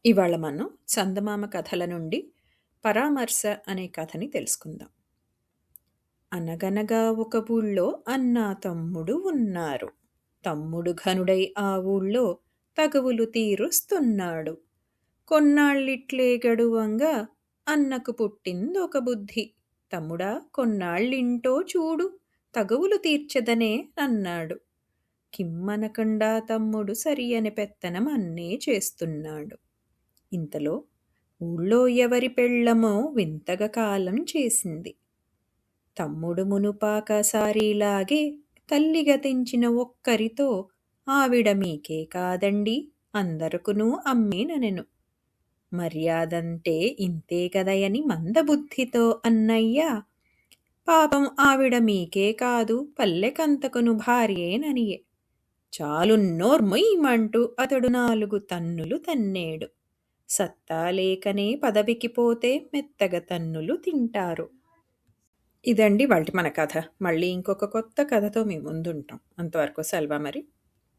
ఇవాళ మనం చందమామ కథల నుండి పరామర్శ అనే కథని తెలుసుకుందాం. అనగనగా ఒక ఊళ్ళో అన్నా తమ్ముడు ఉన్నారు. తమ్ముడు ఘనుడై ఆ ఊళ్ళో తగవులు తీరుస్తున్నాడు. కొన్నాళ్ళిట్లే గడువంగా అన్నకు పుట్టిందొక బుద్ధి. తమ్ముడా, కొన్నాళ్ళింటో చూడు, తగవులు తీర్చెదనే అన్నాడు. కిమ్మనకుండా తమ్ముడు సరి అని పెత్తనం అన్నే చేస్తున్నాడు. ఇంతలో ఊళ్ళో ఎవరి పెళ్ళమో వింతగా కాలం చేసింది. తమ్ముడు మునుపాకసారిలాగే తల్లిగా తెంచిన ఒక్కరితో ఆవిడ మీకే కాదండి అందరకునూ అమ్మేననెను. మర్యాదంటే ఇంతే కదయని మందబుద్ధితో అన్నయ్య, పాపం ఆవిడ మీకే కాదు పల్లెకంతకును భార్యేననియే. చాలున్నోర్మొయ్యమంటూ అతడు 4 తన్నులు తన్నేడు. సత్తా లేకనే పదవికి పోతే మెత్తగా తన్నులు తింటారు. ఇదండి వాల్టి మన కథ. మళ్ళీ ఇంకొక కొత్త కథతో మీ ముందుంటాం. అంతవరకు సెలవు మరి.